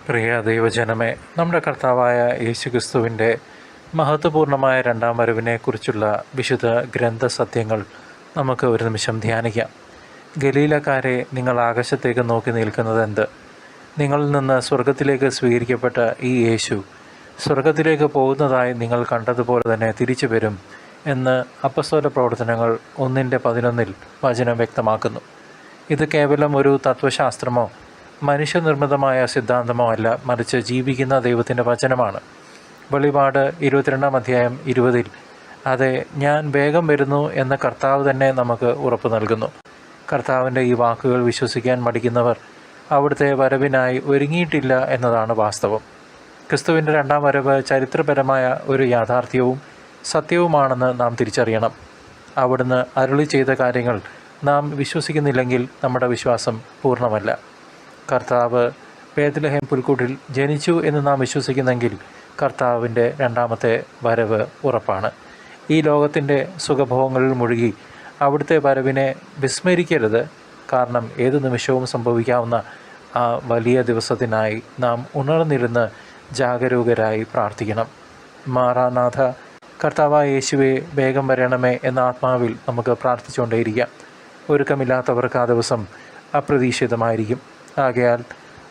പ്രിയ ദൈവജനമേ, നമ്മുടെ കർത്താവായ യേശുക്രിസ്തുവിൻ്റെ മഹത്വപൂർണ്ണമായ രണ്ടാം വരവിനെക്കുറിച്ചുള്ള വിശുദ്ധ ഗ്രന്ഥസത്യങ്ങൾ നമുക്ക് ഒരു നിമിഷം ധ്യാനിക്കാം. ഗലീലക്കാരെ, നിങ്ങൾ ആകാശത്തേക്ക് നോക്കി നിൽക്കുന്നതെന്ത്? നിങ്ങളിൽ നിന്ന് സ്വർഗത്തിലേക്ക് സ്വീകരിക്കപ്പെട്ട ഈ യേശു സ്വർഗത്തിലേക്ക് പോകുന്നതായി നിങ്ങൾ കണ്ടതുപോലെ തന്നെ തിരിച്ചു വരും എന്ന് അപ്പസ്തോല പ്രവർത്തനങ്ങൾ 1:11 വചനം വ്യക്തമാക്കുന്നു. ഇത് കേവലം ഒരു തത്വശാസ്ത്രമോ മനുഷ്യനിർമ്മിതമായ സിദ്ധാന്തമോ അല്ല, മറിച്ച് ജീവിക്കുന്ന ദൈവത്തിൻ്റെ വചനമാണ്. വെളിപാട് 22:20 അതെ, ഞാൻ വേഗം വരുന്നു എന്ന കർത്താവ് തന്നെ നമുക്ക് ഉറപ്പ് നൽകുന്നു. കർത്താവിൻ്റെ ഈ വാക്കുകൾ വിശ്വസിക്കാൻ മടിക്കുന്നവർ അവിടുത്തെ വരവിനായി ഒരുങ്ങിയിട്ടില്ല എന്നതാണ് വാസ്തവം. ക്രിസ്തുവിൻ്റെ രണ്ടാം വരവ് ചരിത്രപരമായ ഒരു യാഥാർത്ഥ്യവും സത്യവുമാണെന്ന് നാം തിരിച്ചറിയണം. അവിടുന്ന് അരുളി ചെയ്ത കാര്യങ്ങൾ നാം വിശ്വസിക്കുന്നില്ലെങ്കിൽ നമ്മുടെ വിശ്വാസം പൂർണ്ണമല്ല. കർത്താവ് ബേത്ലഹേം പുൽക്കൂട്ടിൽ ജനിച്ചു എന്ന് നാം വിശ്വസിക്കുന്നെങ്കിൽ കർത്താവിൻ്റെ രണ്ടാമത്തെ വരവ് ഉറപ്പാണ്. ഈ ലോകത്തിൻ്റെ സുഖഭോഗങ്ങളിൽ മുഴുകി അവിടുത്തെ വരവിനെ വിസ്മരിക്കരുത്. കാരണം ഏതു നിമിഷവും സംഭവിക്കാവുന്ന ആ വലിയ ദിവസത്തിനായി നാം ഉണർന്നിരുന്ന് ജാഗരൂകരായി പ്രാർത്ഥിക്കണം. മാറാനാഥ, കർത്താവായ യേശുവേ, വേഗം വരണമേ എന്ന ആത്മാവിൽ നമുക്ക് പ്രാർത്ഥിച്ചുകൊണ്ടേയിരിക്കാം. ഒരുക്കമില്ലാത്തവർക്ക് ആ ദിവസം അപ്രതീക്ഷിതമായിരിക്കും. ആകയാൽ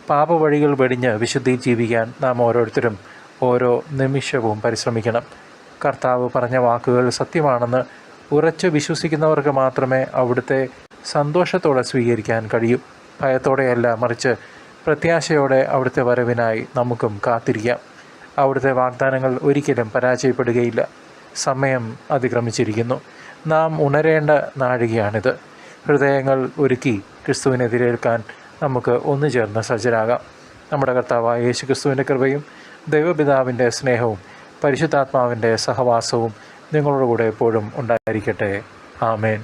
പാപവഴികൾ വെടിഞ്ഞ് വിശുദ്ധിയിൽ ജീവിക്കാൻ നാം ഓരോരുത്തരും ഓരോ നിമിഷവും പരിശ്രമിക്കണം. കർത്താവ് പറഞ്ഞ വാക്കുകൾ സത്യമാണെന്ന് ഉറച്ചു വിശ്വസിക്കുന്നവർക്ക് മാത്രമേ അവിടുത്തെ സന്തോഷത്തോടെ സ്വീകരിക്കാൻ കഴിയൂ. ഭയത്തോടെയല്ല, മറിച്ച് പ്രത്യാശയോടെ അവിടുത്തെ വരവിനായി നമുക്കും കാത്തിരിക്കാം. അവിടുത്തെ വാഗ്ദാനങ്ങൾ ഒരിക്കലും പരാജയപ്പെടുകയില്ല. സമയം അതിക്രമിച്ചിരിക്കുന്നു. നാം ഉണരേണ്ട നാഴികയാണിത്. ഹൃദയങ്ങൾ ഒരുക്കി ക്രിസ്തുവിനെതിരേൽക്കാൻ നമുക്ക് ഒന്നുചേർന്ന് സജ്ജരാകാം. നമ്മുടെ കർത്താവായ യേശുക്രിസ്തുവിൻ്റെ കൃപയും ദൈവപിതാവിൻ്റെ സ്നേഹവും പരിശുദ്ധാത്മാവിൻ്റെ സഹവാസവും നിങ്ങളോട് കൂടെ എപ്പോഴും ഉണ്ടായിരിക്കട്ടെ. ആമേൻ.